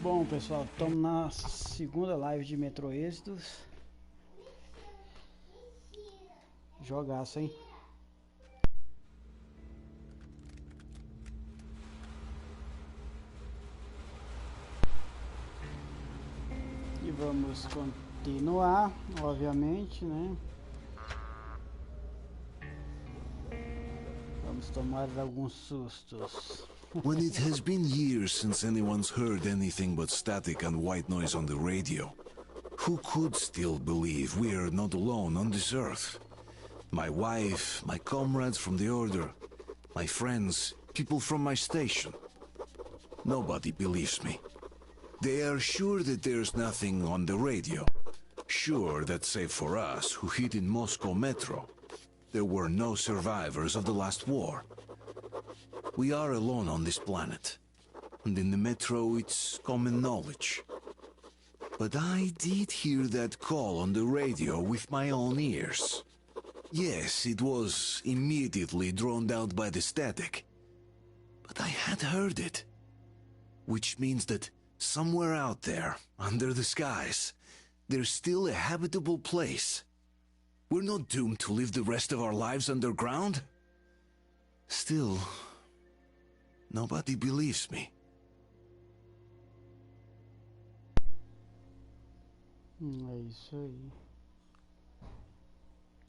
Bom, pessoal, estamos na segunda live de Metro Êxitos. Jogaço, hein? E vamos continuar, obviamente, né? Vamos tomar alguns sustos. When it has been years since anyone's heard anything but static and white noise on the radio, who could still believe we are not alone on this earth? My wife, my comrades from the Order, my friends, people from my station. Nobody believes me. They are sure that there's nothing on the radio. Sure that save for us, who hid in Moscow Metro, there were no survivors of the last war. We are alone on this planet, and in the Metro it's common knowledge. But I did hear that call on the radio with my own ears. Yes, it was immediately drowned out by the static, but I had heard it. Which means that somewhere out there, under the skies, there's still a habitable place. We're not doomed to live the rest of our lives underground. Still, nobody believes me. É isso aí.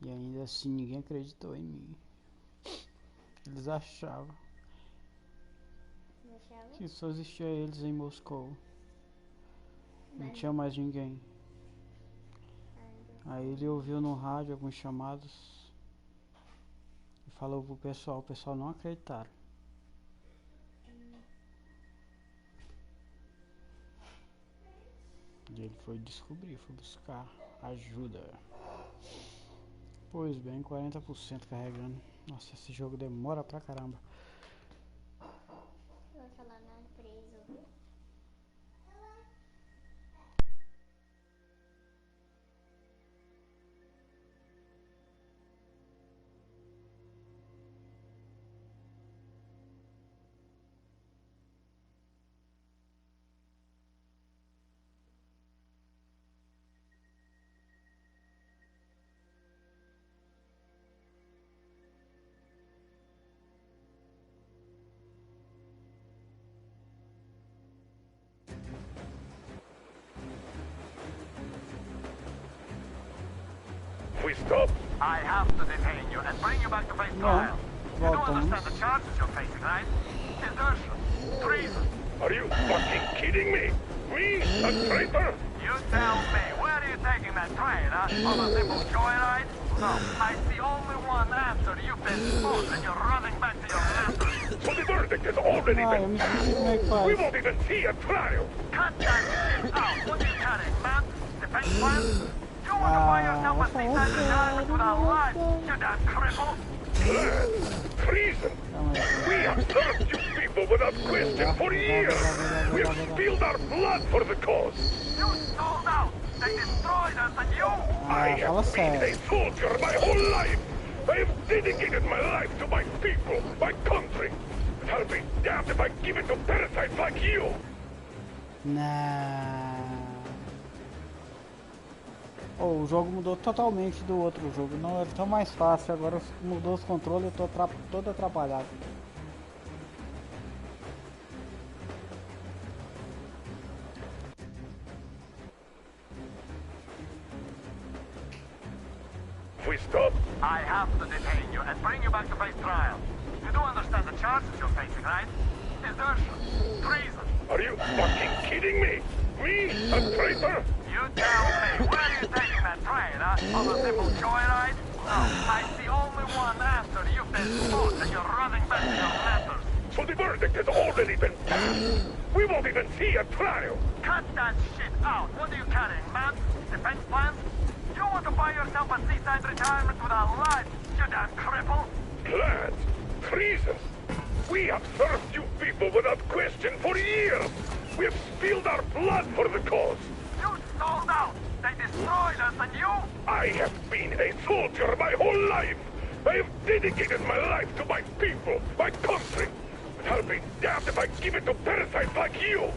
E ainda assim ninguém acreditou em mim. Eles achavam que só existia eles em Moscou. Não tinha mais ninguém. Aí ele ouviu no rádio alguns chamados e falou pro pessoal. O pessoal não acreditaram. E ele foi descobrir, foi buscar ajuda. Pois bem, 40% carregando. Nossa, esse jogo demora pra caramba. Eu vou falar na empresa, viu? We stop. I have to detain you and bring you back to face trial. You do understand the charges you're facing, right? Desertion, treason. Are you fucking kidding me? Me? A traitor? You tell me, where are you taking that train, huh? On a simple joyride? No, I see only one answer. You've been spooked and you're running back to your masters. So the verdict has already been passed. We won't even see a trial. Cut that shit out. What are you cutting, man? Defense plans? You want to buy yourself a seaside retirement without life, you damn cripple? Treason! We have served you people without question for years! We have spilled our blood for the cause! You sold out! They destroyed us and you! I have been a soldier my whole life! I have dedicated my life to my people, my country! But I'll be damned if I give it to parasites like you! Nah. Oh, o jogo mudou totalmente do outro jogo. Não era tão mais fácil. Agora mudou os controles. Eu tô todo atrapalhado. We stop. I have to detain you and bring you back to face trial. You do understand the charges you're facing, right? Desertion, treason. Are you fucking kidding me? Me? A traitor? You tell me, where are you taking that train, huh? On a simple joyride? No, I see only one answer. You've been spooked and you're running back to your masters. So the verdict has already been passed. We won't even see a trial. Cut that shit out. What are you carrying, man? Defense plans? You want to buy yourself a seaside retirement without life, you damn cripple? Plans? Treason? We have served you people without question for years! We have spilled our blood for the cause! You sold out! They destroyed us and you? I have been a soldier my whole life! I have dedicated my life to my people, my country! But I'll be damned if I give it to parasites like you!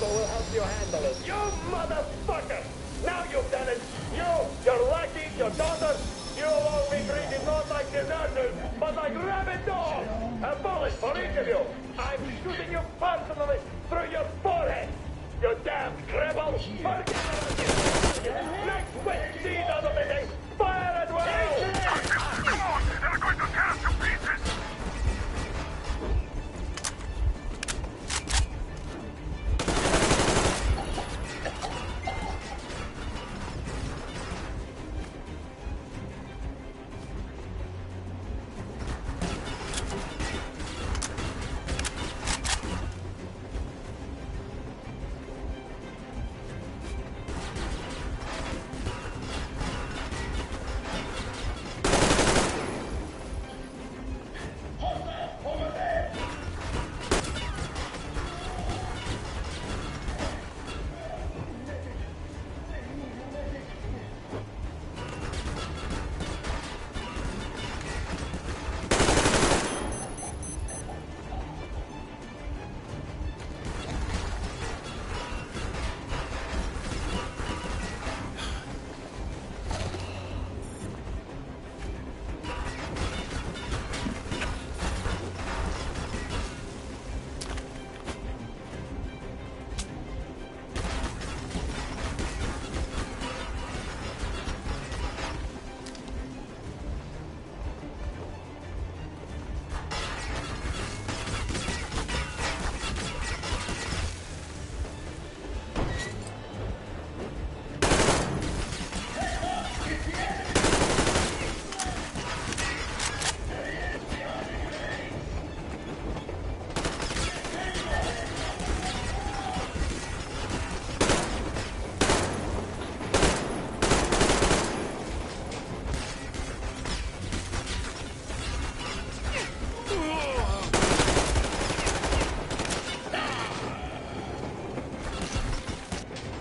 people will help you handle it. You motherfucker! Now you've done it. You, your lackeys, your daughters, you'll all be treated not like deserters, but like rabid dogs. A bullet for each of you. I'm shooting you personally through your forehead. You damn cripple! Forget about it! Next quick seed out of the thing! Fire at will! They're going to tear us to pieces!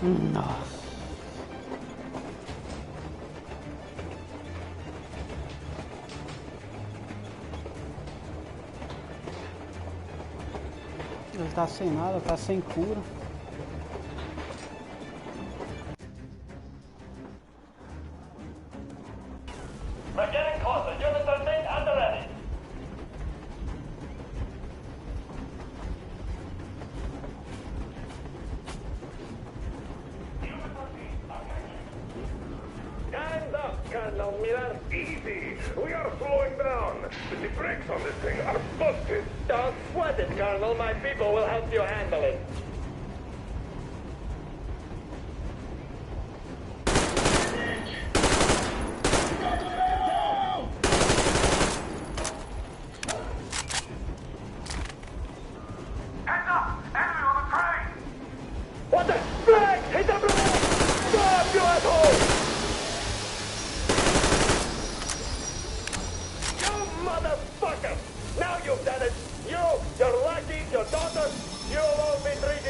No. Ele tá sem nada, tá sem cura. We're getting closer. Units are made and ready. Stand up, Colonel Miller. Easy! We are slowing down! The brakes on this thing are busted! Don't sweat it, Colonel. My people will help you handle it. Heads up! Enemy on the train! What the? Flag! Hit the blow! Stop, you asshole! You motherfucker! Now you've done it! You, your lackeys, your daughters, you'll all be treated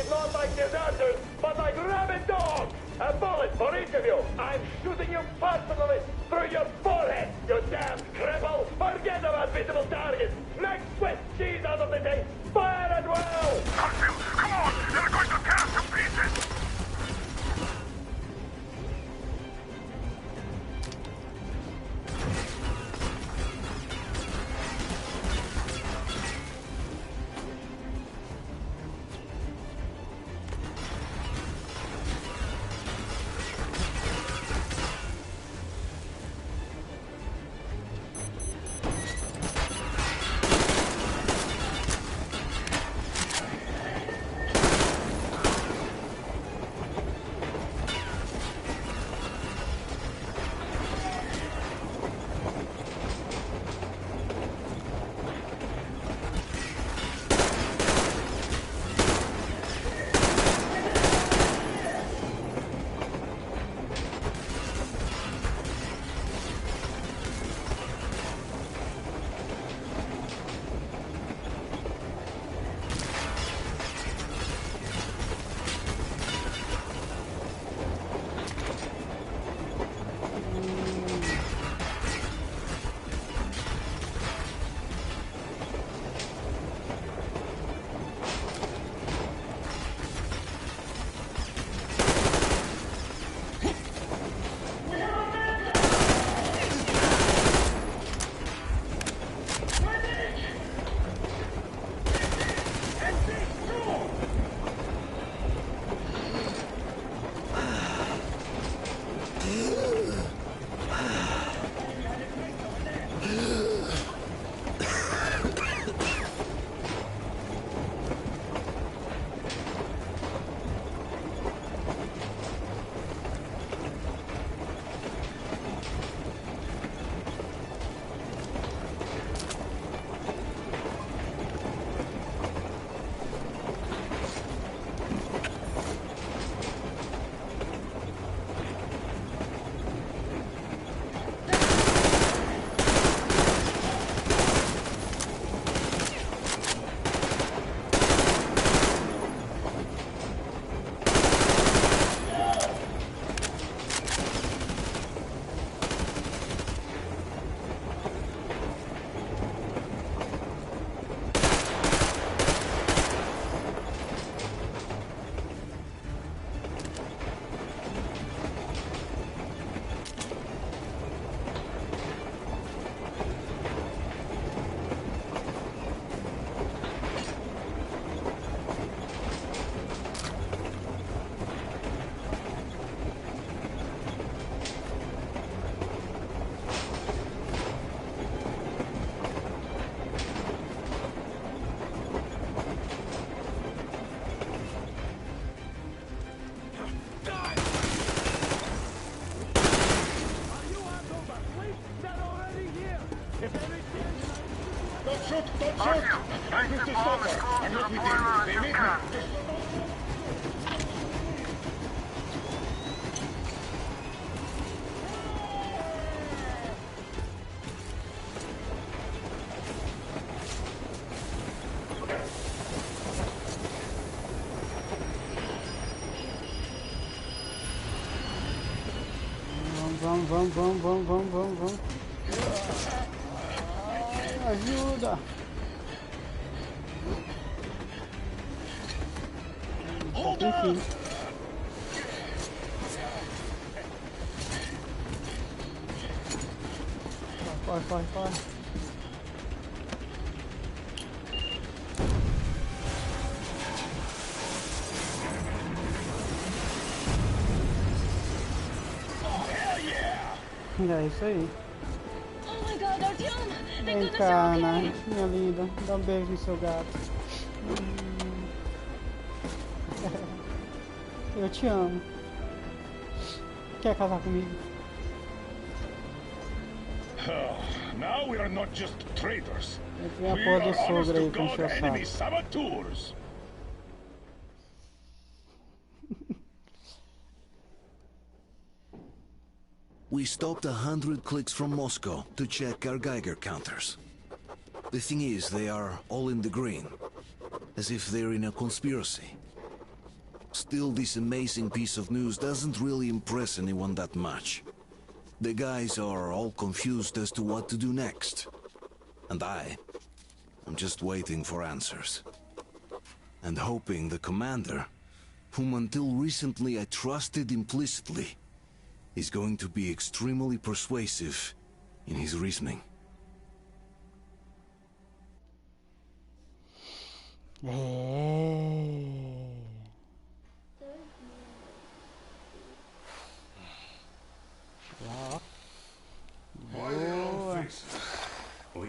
Place the bomb as close to the boiler as you can. Vamos. Ajuda. Enfim. Corre. É isso aí. Oh my God, Artyom! Vem cá, Ana, minha linda. Dá um beijo no seu gato. Eu te amo. Quer casar comigo? Now we are not just traitors. Tem a We porra do are honest sogro aí to pra God encher o enemy saco. saboteurs. We stopped 100 clicks from Moscow to check our Geiger counters. The thing is, they are all in the green, as if they're in a conspiracy. Still, this amazing piece of news doesn't really impress anyone that much. The guys are all confused as to what to do next. And I'm just waiting for answers. And hoping the commander, whom until recently I trusted implicitly, is going to be extremely persuasive in his reasoning. We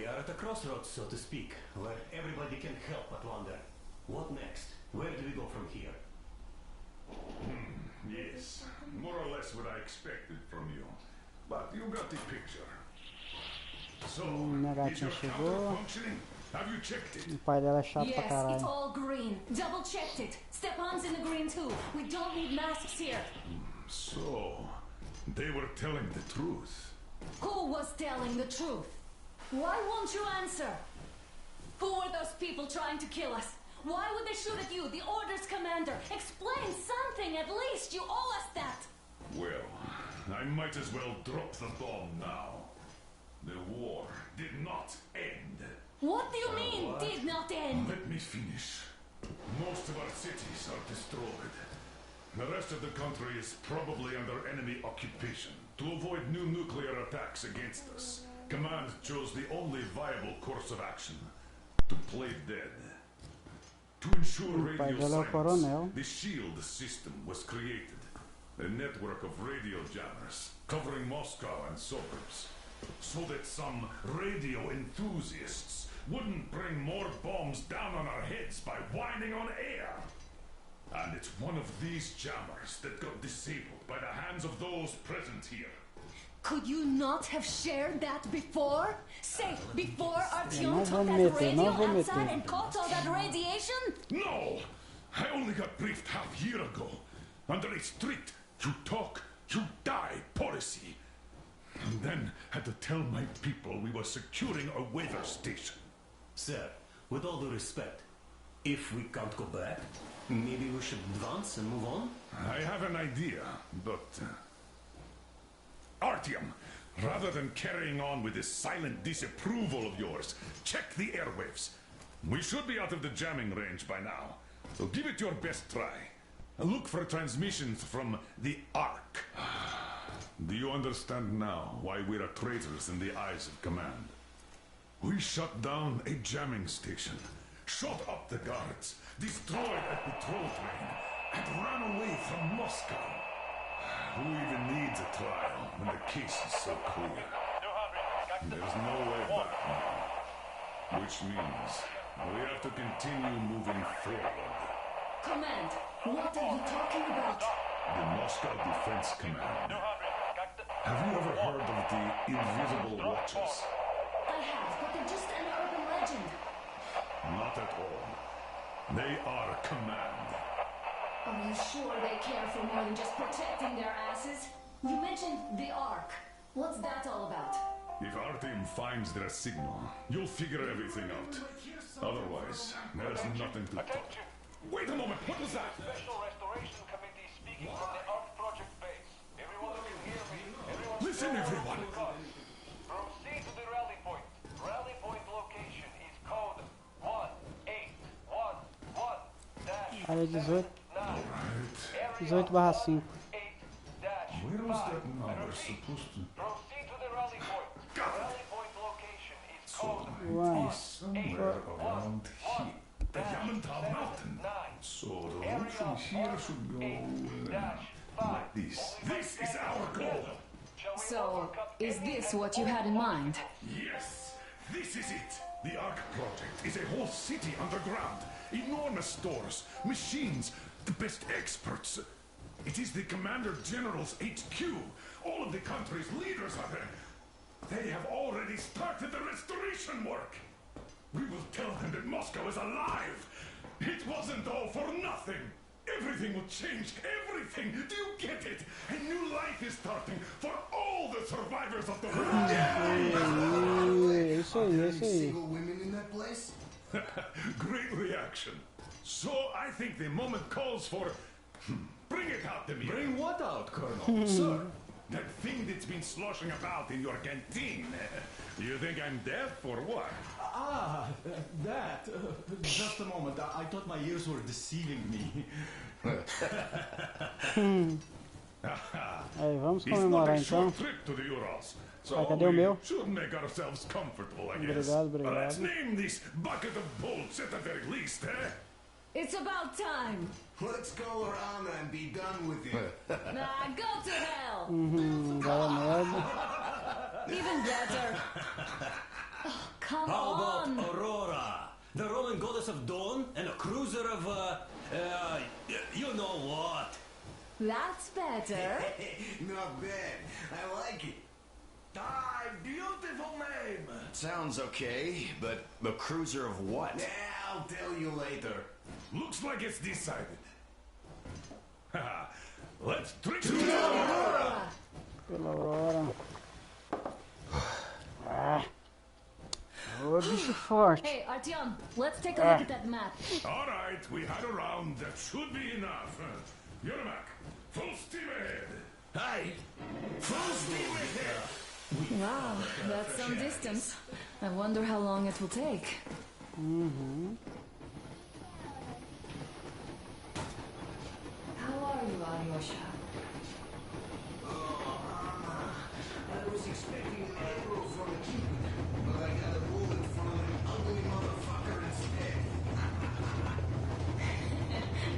are at a crossroads, so to speak, where everybody can help but wonder, what next? Where do we go from here? Yes, more or less what I expected from you. But you got the picture. So, Minha is gatinha your counter chegou. functioning? Have you checked it? O pai dela é chato pra Yes, it's caralho. all green. Double checked it. Stepan's in the green too. We don't need masks here. So, they were telling the truth. Who was telling the truth? Why won't you answer? Who were those people trying to kill us? Why would they shoot at you, the Order's commander? Explain something, at least. You owe us that. Well, I might as well drop the bomb now. The war did not end. What do you mean, did not end? Let me finish. Most of our cities are destroyed. The rest of the country is probably under enemy occupation. To avoid new nuclear attacks against us, Command chose the only viable course of action: to play dead. To ensure pai radio dela é o coronel. silence, the SHIELD system was created. A network of radio jammers covering Moscow and suburbs, so that some radio enthusiasts wouldn't bring more bombs down on our heads by whining on air. And it's one of these jammers that got disabled by the hands of those present here. Could you not have shared that before? Say, before Artyom não took vou that meter, radio não vou outside meter. and caught all that radiation? No! I only got briefed half year ago. Under a strict, you talk, you die policy. And then had to tell my people we were securing a weather station. Sir, with all due respect, if we can't go back, maybe we should advance and move on? I have an idea, but... Artyom, rather than carrying on with this silent disapproval of yours, check the airwaves. We should be out of the jamming range by now, so give it your best try. Look for transmissions from the Ark. Do you understand now why we're traitors in the eyes of Command? We shut down a jamming station, shot up the guards, destroyed a patrol train, and ran away from Moscow. Who even needs a trial when the case is so clear? There's no way back now. Which means we have to continue moving forward. Command, what are you talking about? The Moscow Defense Command. Have you ever heard of the Invisible Watchers? I have, but they're just an urban legend. not at all. They are command. Are you sure they care for more than just protecting their asses? You mentioned the Ark. What's that all about? If our team finds their signal, you'll figure everything out. Otherwise, there's nothing to talk. Wait a moment, what was that? Special Restoration Committee speaking from the Ark Project base. Everyone who can hear me, Listen, everyone. proceed to the rally point. Rally point location is code 1811-9. Área 18. Alright. 18/5. Where was that number supposed to... Proceed to the rally point. Rally point location is code Uai. Somewhere around here. The Yamantau Mountain. So the road from here should go like this. This is our goal. So, is this what you had in mind? Yes, this is it. The Ark Project is a whole city underground. Enormous stores, machines, the best experts. It is the Commander General's HQ. All of the country's leaders are there. They have already started the restoration work. We will tell them that Moscow is alive. It wasn't all for nothing. Everything will change. Everything. Do you get it? A new life is starting for all the survivors of the world. É isso aí, é isso aí. Single women in that place? Great reaction. So I think the moment calls for... Bring it out to me. Bring what out, Colonel? Sir? That thing that's been sloshing about in your canteen. Do you think I'm deaf or what? That. Just a moment. I thought my ears were deceiving me. Aí, vamos It's not comemorar a então. short trip to the Urals. So Ah, cadê o we meu? should make ourselves comfortable, I guess. Obrigado, Let's obrigado. name this bucket of bolts at the very least, eh? It's about time. Let's go around and be done with it. Nah, go to hell. Vai a merda. Even better. Oh, come How about on. Aurora? The Roman goddess of dawn and a cruiser of, you know what? That's better. Not bad. I like it. Ah, beautiful name. Sounds okay, but a cruiser of what? Yeah, I'll tell you later. Looks like it's decided. Haha. Let's trick to Pela Aurora. Ah. Ô, bicho forte. Hey, Artyom, let's take a look at that map. All right, we had a round. That should be enough. Yermak, full steam ahead. Aye. Full steam ahead. Wow, that's some distance. I wonder how long it will take. How are you, Alyosha? I was expecting an arrow from a Cupid, but I got a bullet from an ugly motherfucker instead.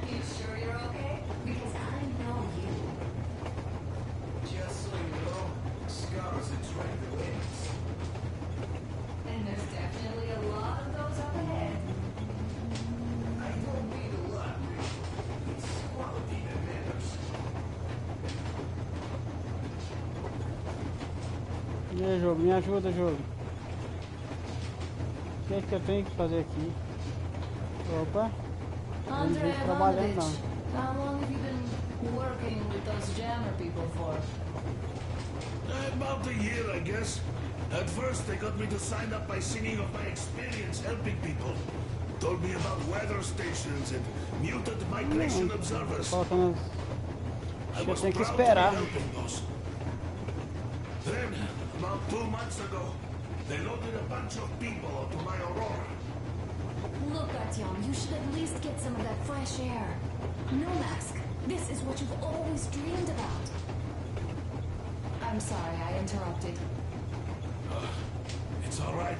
You sure you're okay? Because I know you. Just so you know, scars attract the ladies. And there's definitely a lot of those up ahead. I don't need a lot, really. It's quality that matters. E aí, jogo, me ajuda, jogo. O que é que eu tenho que fazer aqui? Opa, Andrei vejo trabalhando, Ivanovich, how long have you been working with those jammer people for? About a year, I guess. At first, they got me to sign up by singing of my experience helping people. Told me about weather stations and mutant migration observers. faltando. I Acho que eu was tenho que proud to be esperar. helping those. Then, about 2 months ago, they loaded a bunch of people onto my Aurora. Look, Artyom, you should at least get some of that fresh air. No mask. This is what you've always dreamed about. I'm sorry, I interrupted. It's all right.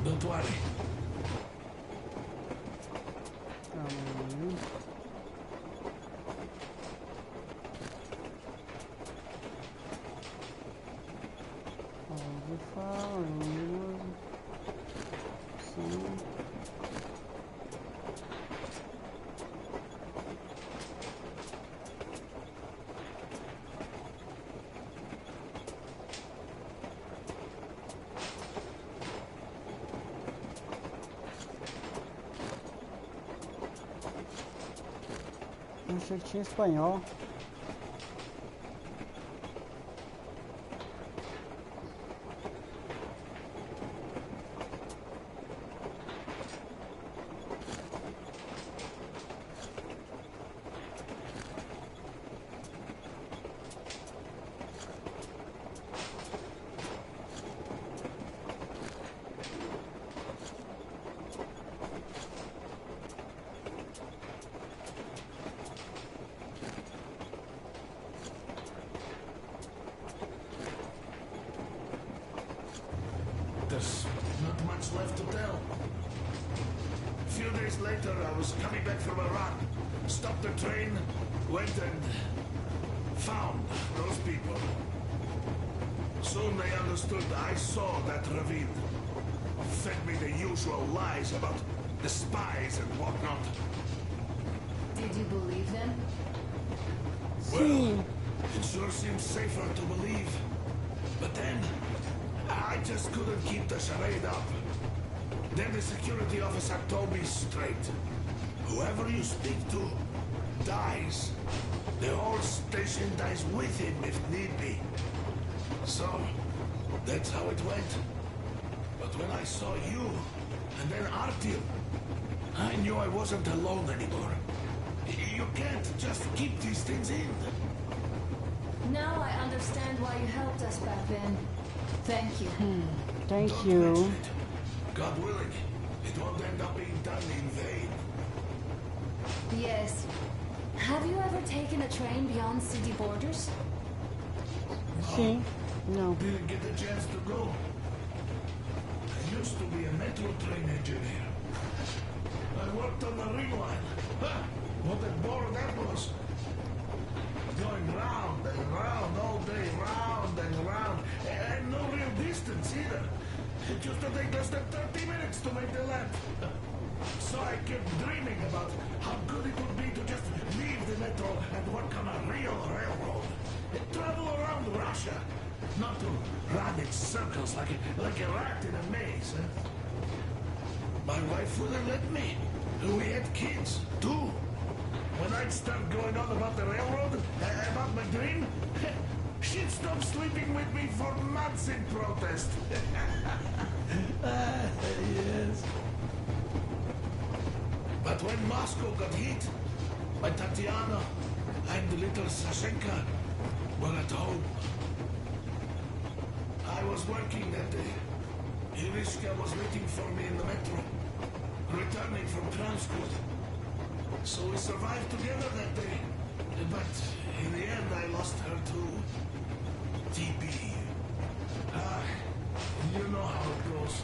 Don't worry. Achei que tinha espanhol. There's not much left to tell. A few days later, I was coming back from a run. Stopped the train, went and found those people. Soon they understood I saw that ravine. Fed me the usual lies about the spies and whatnot. Did you believe them? Well, it sure seems safer to believe. But then, I just couldn't keep the charade up. Then the security officer told me straight. Whoever you speak to dies. The whole station dies with him if need be. So, that's how it went. But when I saw you, and then Artyom, I knew I wasn't alone anymore. You can't just keep these things in. Now I understand why you helped us back then. Thank you. Thank Don't you. mention it. God willing, it won't end up being done in vain. Yes. Have you ever taken a train beyond city borders? Sim. Não. Didn't get the chance to go. I used to be a metro train engineer. I worked on the ring line. Ha! What a bore that was. Going round and round all day, round and round. And no real distance either. It used to take less than 30 minutes to make the lap. So I kept dreaming about how good it would be to just leave the metro and work on a real railroad. And travel around Russia. Not to run in circles like a rat in a maze. My wife wouldn't let me. We had kids, too. When I'd start going on about the railroad, about my dream, she'd stop sleeping with me for months in protest. Yes. But when Moscow got hit, my Tatiana and the little Sashenka were at home. I was working that day. Irishka was waiting for me in the metro, returning from transport. So we survived together that day. But in the end, I lost her too. TB. You know how it goes.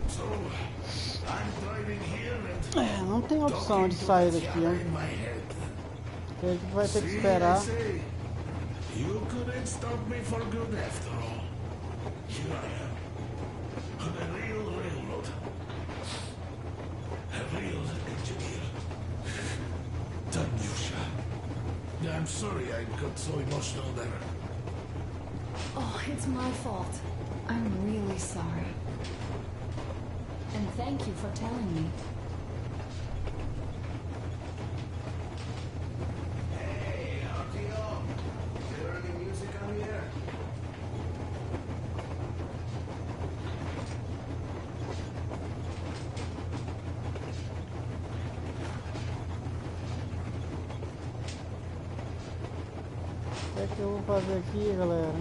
So, I'm driving here and... É, não tem opção de sair daqui, ó. in my head. Ele vai ter que See, I esperar. say, you couldn't stop me for good after all. Here I am, on a real railroad. A real engineer. Tanyusha. I'm sorry I got so emotional there. Oh, it's my fault. I'm really sorry. And thank you for telling me. Hey, Artyom. Is there any music on the air? O que eu vou fazer aqui, galera?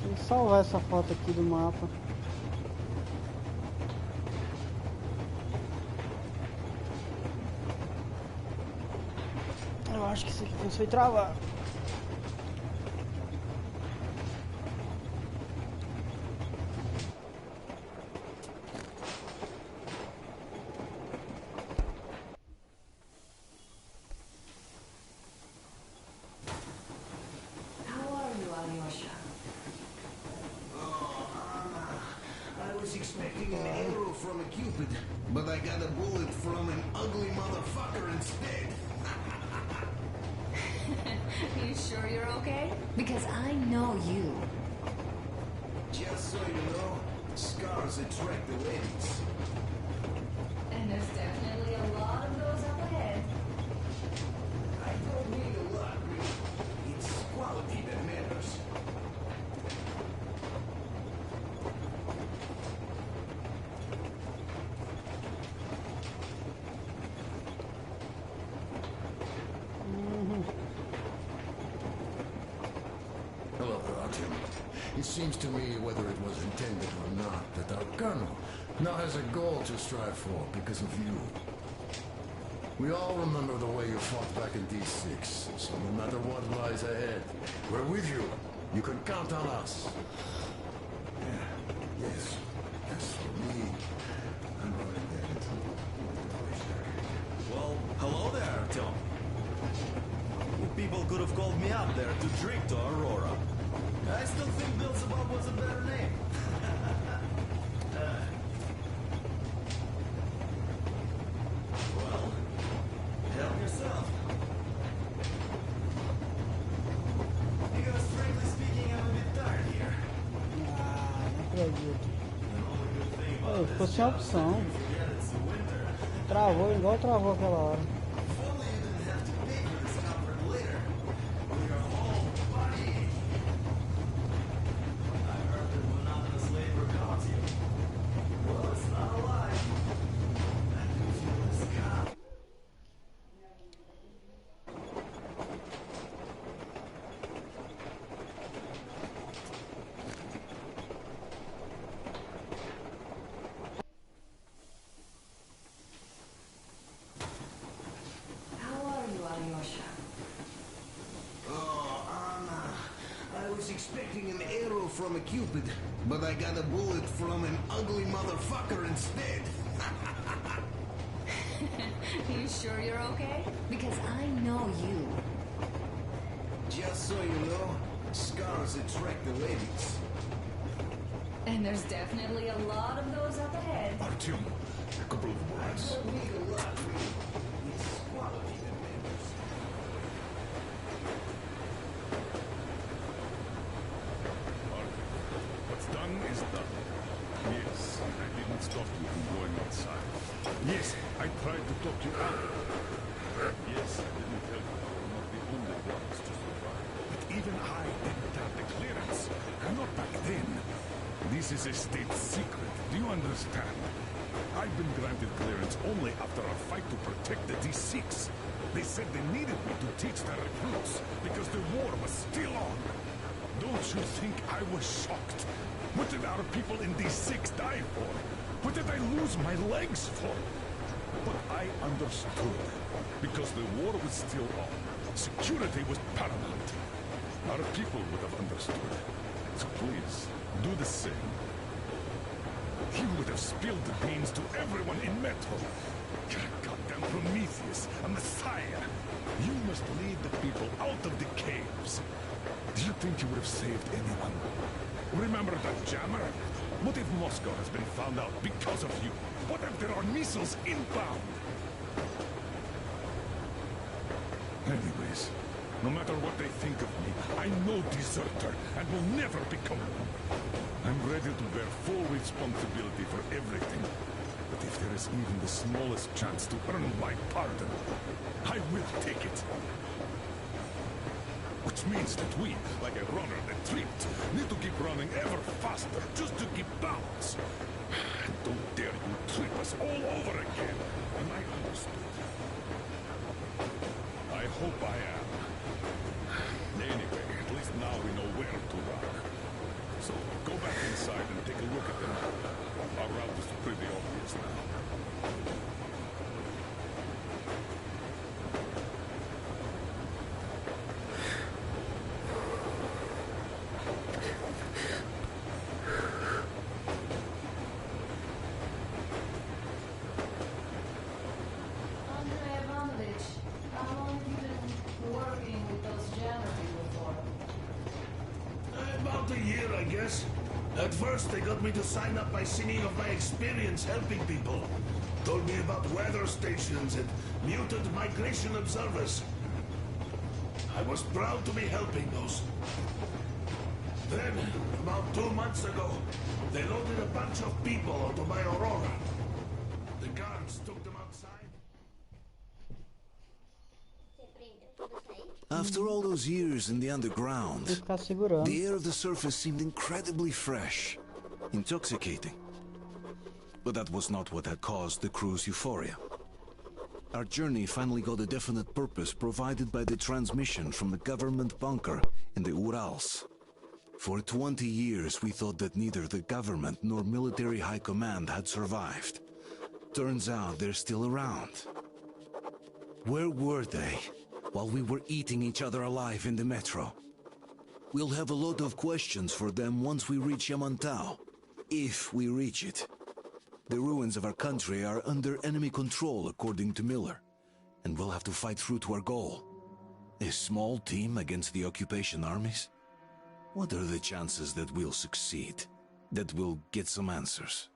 Deixa eu salvar essa foto aqui do mapa. Eu acho que isso aqui foi travado. How are you, Alyosha? Oh, Anna. I was expecting an arrow from a Cupid, but I got a bullet from an ugly motherfucker instead. You sure you're okay? Because I know you. Just so you know, Scars attract the ladies. And there's definitely a lot of those up ahead. I don't need a lot, really. It's quality that matters. Hello there, Artyom. It seems to me, whether it was intended or not, that our colonel now has a goal to strive for because of you. We all remember the way you fought back in D6, so no matter what lies ahead, we're with you. You can count on us. Yeah, yes. As for me, I'm running that into Well, hello there, Tom. You people could have called me up there to drink to Aurora. I still think Beelzebub was a better name. Well, help yourself. Because frankly speaking, I'm a bit tired here. Ah, não acredito. The only good thing Pô, about ficou this sem job is that opção. you forget it's the winter. Travou igual travou aquela hora. If only you didn't have to pay for this comfort later. When you're home partying. I heard that monotonous labor counts you. Well, it's not a lie. I can feel this calm. How are you, Alyosha? Oh, Anna, I was expecting an arrow from a Cupid, but I got a bullet from an ugly motherfucker instead. You sure you're okay? Because I know you. Just so you know, scars attract the ladies. And there's definitely a lot of those up ahead. Artyom, a couple of words. Don't need a lot, really. It's quality that matters. What's done is done. Yes, I didn't stop you from going outside. Yes, I tried to talk you out of it. Yes, I didn't tell you you're not the only ones to survive. But even I didn't have the clearance. And not back then. This is a state secret. Do you understand? I've been granted clearance only after a fight to protect the D6. They said they needed me to teach their recruits because the war was still on. Don't you think I was shocked? What did our people in D6 die for? What did I lose my legs for? But I understood. Because the war was still on. Security was paramount. Our people would have understood. So please, do the same. You would have spilled the beans to everyone in Metro. You're a goddamn Prometheus, a messiah. You must lead the people out of the caves. Do you think you would have saved anyone? Remember that jammer? What if Moscow has been found out because of you? What if there are missiles inbound? Anyways, no matter what they think of me, I'm no deserter and will never become one. I'm ready to bear full responsibility for everything. But if there is even the smallest chance to earn my pardon, I will take it. Which means that we, like a runner that tripped, need to keep running ever faster just to keep balance. And don't dare you trip us all over again. Am I understood? I hope I am. Anyway, at least now we know where to run. So go back inside and take a look at them. Our route is pretty obvious now. Andrei Ivanovich, how long have you been working with those jammer people for? About a year, I guess. At first, they got me to sign up by singing of my experience helping people. Told me about weather stations and mutant migration observers. I was proud to be helping those. Then, about 2 months ago, they loaded a bunch of people onto my Aurora. The guards took them outside. Você aprendeu tudo isso aí? After all those years in the underground, Tem que ficar segurando. the air of the surface seemed incredibly fresh, intoxicating. But that was not what had caused the crew's euphoria. Our journey finally got a definite purpose provided by the transmission from the government bunker in the Urals. For 20 years we thought that neither the government nor military high command had survived. Turns out they're still around. Where were they while we were eating each other alive in the metro? We'll have a lot of questions for them once we reach Yamantau, if we reach it. The ruins of our country are under enemy control, according to Miller, and we'll have to fight through to our goal. A small team against the occupation armies? What are the chances that we'll succeed? That we'll get some answers?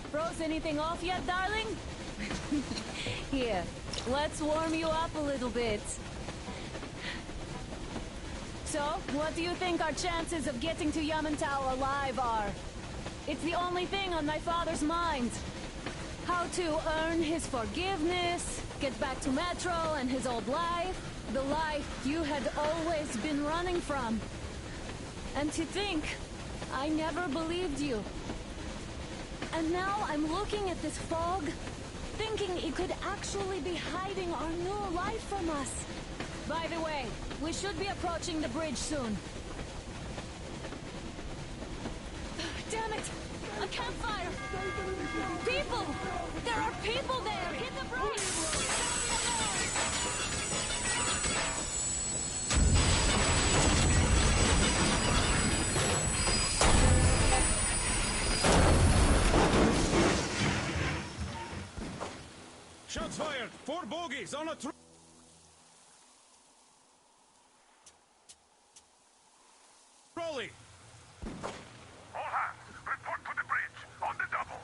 Froze anything off yet, darling? Here, let's warm you up a little bit. So, what do you think our chances of getting to Yamantau alive are? It's the only thing on my father's mind. How to earn his forgiveness, get back to Metro and his old life. The life you had always been running from. And to think, I never believed you. And now I'm looking at this fog, thinking it could actually be hiding our new life from us. By the way, we should be approaching the bridge soon. Damn it! A campfire! People! There are people there! Hit the brakes! Shots fired! 4 bogies on a trolley! All hands, report to the bridge, on the double.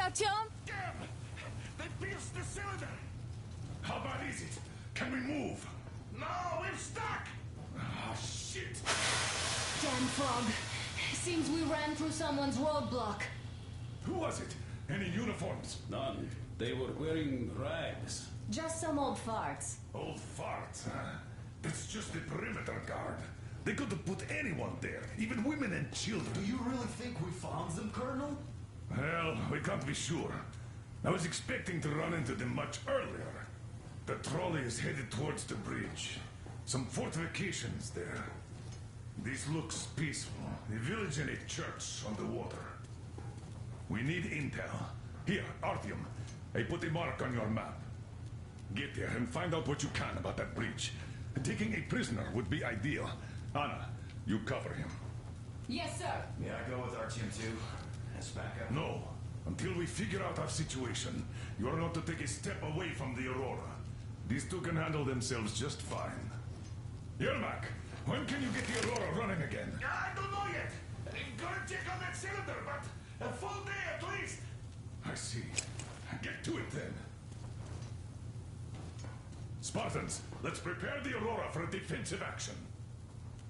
Artyom? Damn! They pierced the cylinder! How bad is it? Can we move? No, we're stuck! Ah, shit! Damn frog. Seems we ran through someone's roadblock. Who was it? Any uniforms? None. They were wearing rags. Just some old farts. Old farts, huh? That's just the perimeter guard. They could have put anyone there, even women and children. Do you really think we found them, Colonel? Well, we can't be sure. I was expecting to run into them much earlier. The trolley is headed towards the bridge. Some fortifications there. This looks peaceful. A village and a church on the water. We need intel. Here, Artyom. I put a mark on your map. Get there and find out what you can about that bridge. Taking a prisoner would be ideal. Anna, you cover him. Yes, sir. May I go with Artyom too? As backup? No. Until we figure out our situation, you are not to take a step away from the Aurora. These two can handle themselves just fine. Yermak, when can you get the Aurora running again? I don't know yet. I'm gonna check on that cylinder, but a full day at least. I see. Get to it then. Spartans, let's prepare the Aurora for a defensive action.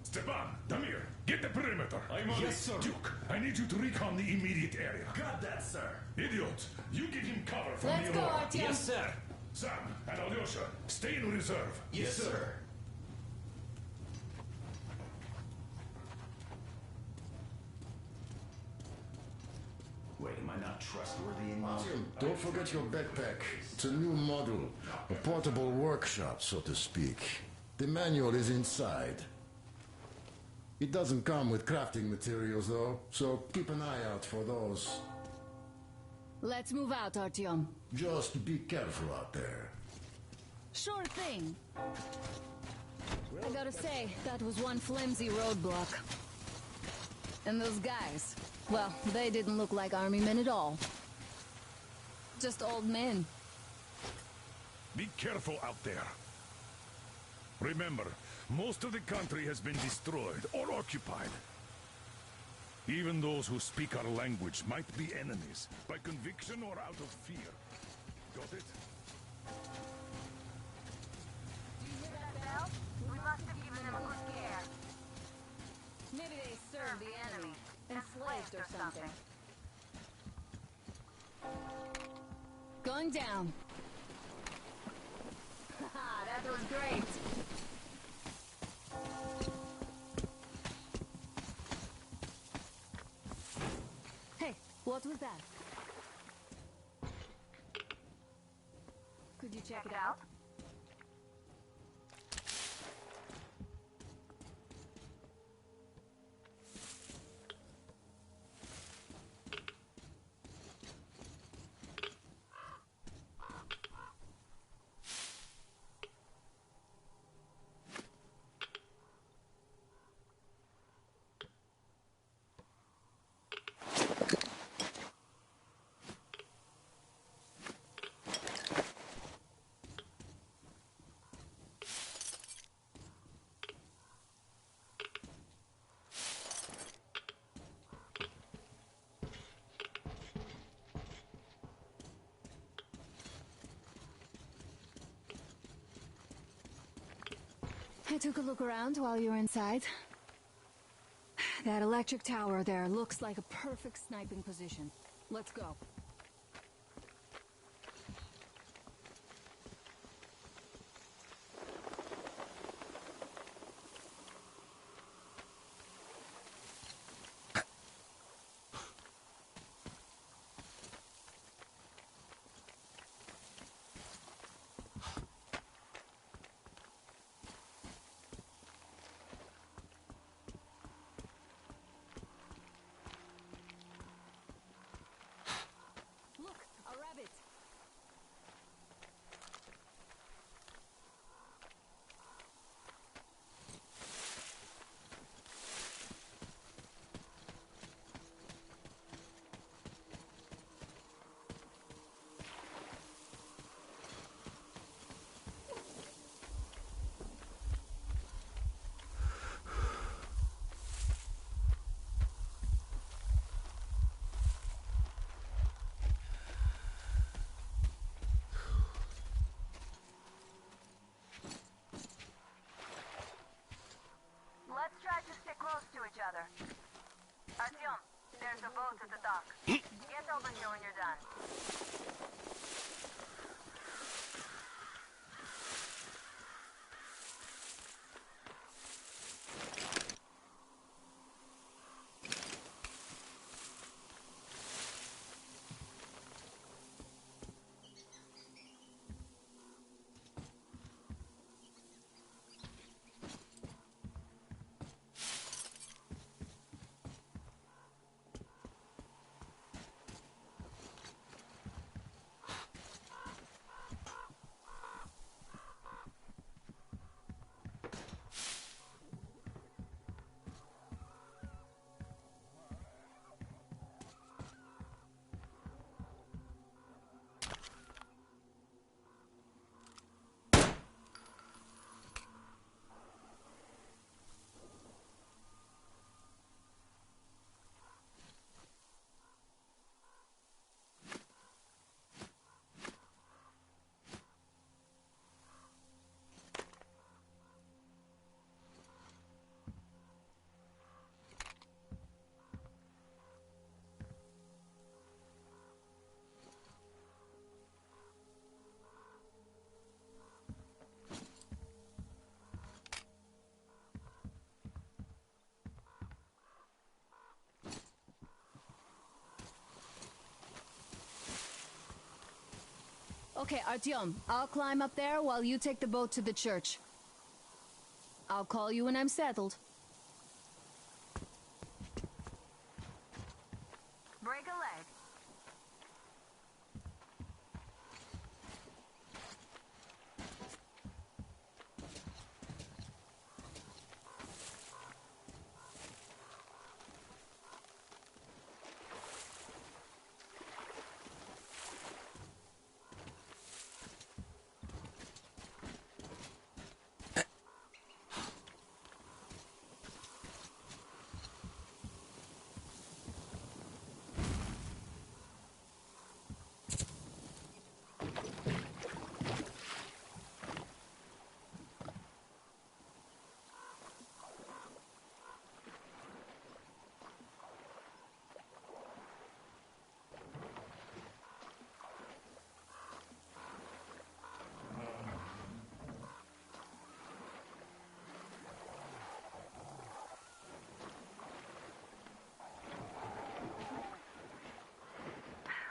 Stepan, Damir, get the perimeter. I'm on it. Yes, sir. Duke, I need you to recon the immediate area. Got that, sir. Idiot, you give him cover from Let's the go, Aurora. Artyom. Yes, sir. Sam and Alyosha, stay in reserve. Yes, sir. Wait, am I not trustworthy enough? Don't forget your backpack. It's a new model. A portable workshop, so to speak. The manual is inside. It doesn't come with crafting materials, though, so keep an eye out for those. Let's move out, Artyom. Just be careful out there. Sure thing. I gotta say, that was one flimsy roadblock. And those guys, well, they didn't look like army men at all. Just old men. Be careful out there. Remember, most of the country has been destroyed or occupied. Even those who speak our language might be enemies, by conviction or out of fear. Got it? Do you hear that bell? We must have given them a good scare. Maybe they served the enemy, enslaved or something. Going down. Haha, that was great. Hey, what was that? Could you check it out? I took a look around while you were inside. That electric tower there looks like a perfect sniping position. Let's go. boats at the dock. Get over here when you're done. Okay, Artyom, I'll climb up there while you take the boat to the church. I'll call you when I'm settled. Break a leg.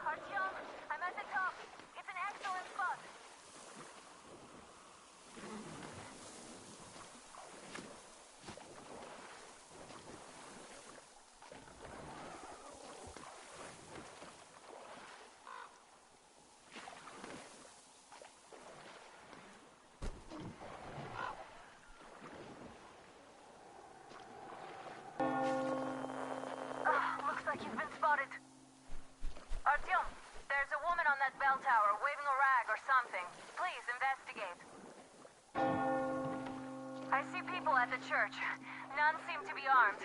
Artyom, I'm at the top. It's an excellent spot. Looks like you've been spotted. Artyom, there's a woman on that bell tower waving a rag or something. Please investigate. I see people at the church. None seem to be armed.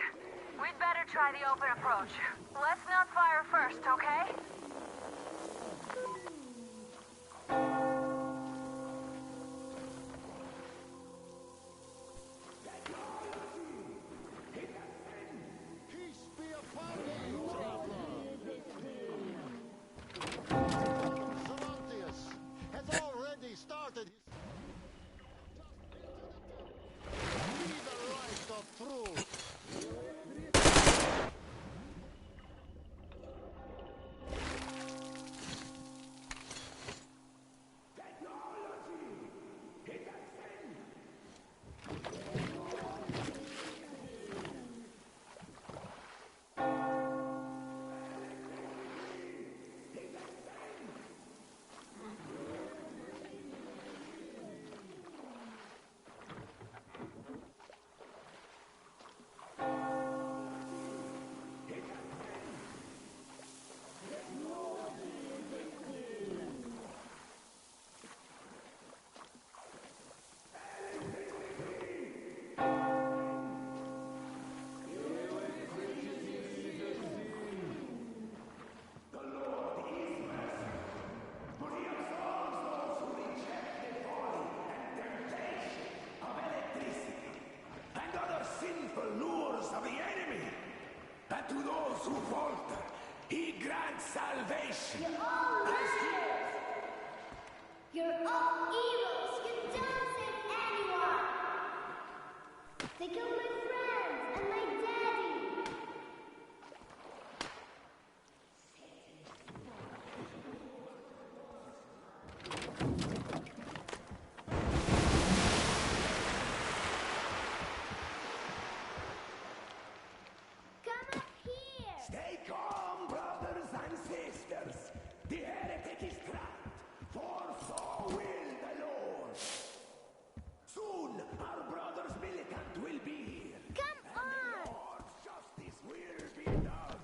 We'd better try the open approach. Let's not fire first, okay? Peace be upon you, traveler! Xerontius has already started his... Be the right of truth! Sinful lures of the enemy. And to those who falter, listen. You're all murderers! You're all evils! You don't save anyone! They killed my friends and my daddy! Come up here! Stay calm, brothers and sisters. The heretic is trapped, for so will the Lord. Soon, our brothers militant will be here. Come on! Lord's justice will be done.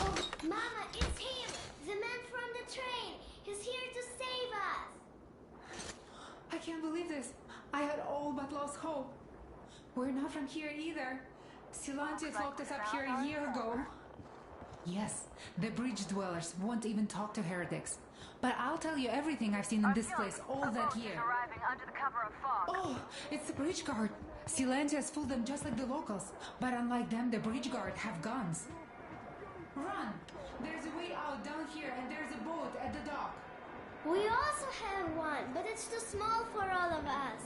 Oh, Mama, it's him! The man from the train! He's here to save us! I can't believe this. I had all but lost hope. We're not from here either. Silantius locked us up here a year ago. Yes, the bridge dwellers won't even talk to heretics. But I'll tell you everything I've seen in this place all that year. Arriving under the cover of fog. Oh, it's the bridge guard. Silantius fooled them just like the locals. But unlike them, the bridge guard have guns. Run! There's a way out down here and there's a boat at the dock. We also have one, but it's too small for all of us.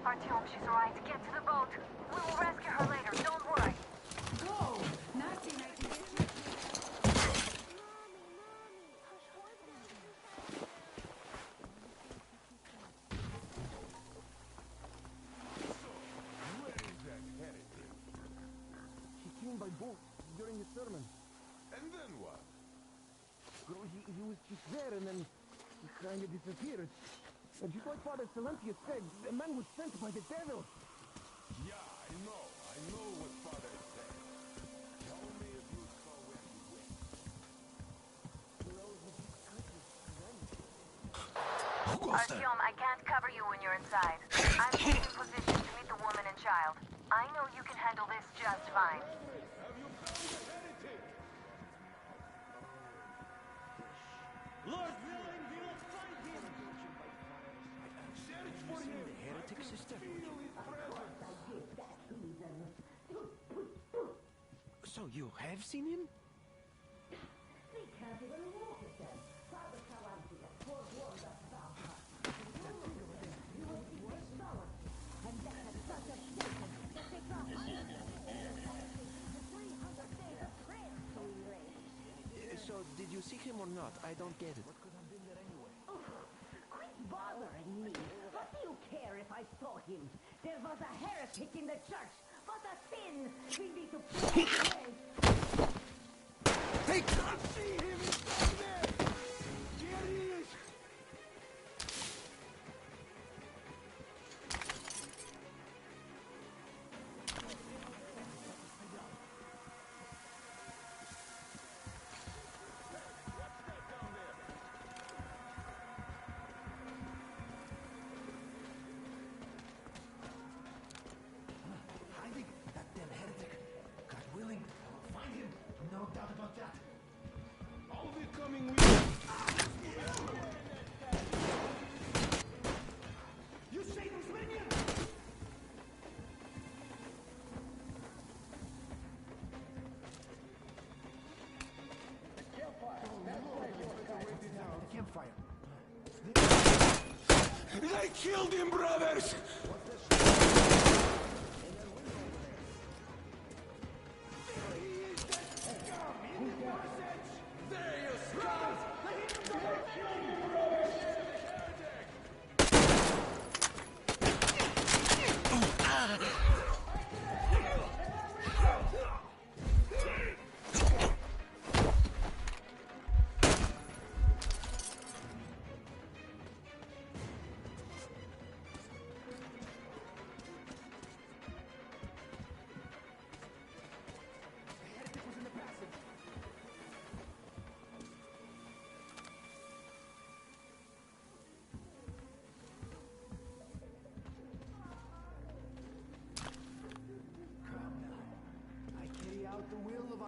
Artyom, she's right. Get to the boat. We will rescue her later. Don't worry. Go! Nothing I can get you. He came by boat during his sermon. And then what? Well, he was just there and then he kind of disappeared. And just like Father Silantius said, the man was sent by the devil. Yeah, I know what Father said. Tell me if you saw where he went. Who goes there? Artyom, I can't cover you when you're inside. I'm taking position to meet the woman and child. I know you can handle this just fine. Have you found the heretic? Lord willing, we'll find him! Search for him. The heretic sister? Feel his presence. So you have seen him? So, did you see him or not? I don't get it. Quit bothering me. What do you care if I saw him? There was a heretic in the church. What a sin! We need to put him away. Hey, I see him inside there. Here he is. Hiding, that damn heretic. God willing, we'll find him. No doubt about that. I'll be coming with you. You Satan's minion! Campfire. They killed him, brothers. The will of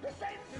The Saints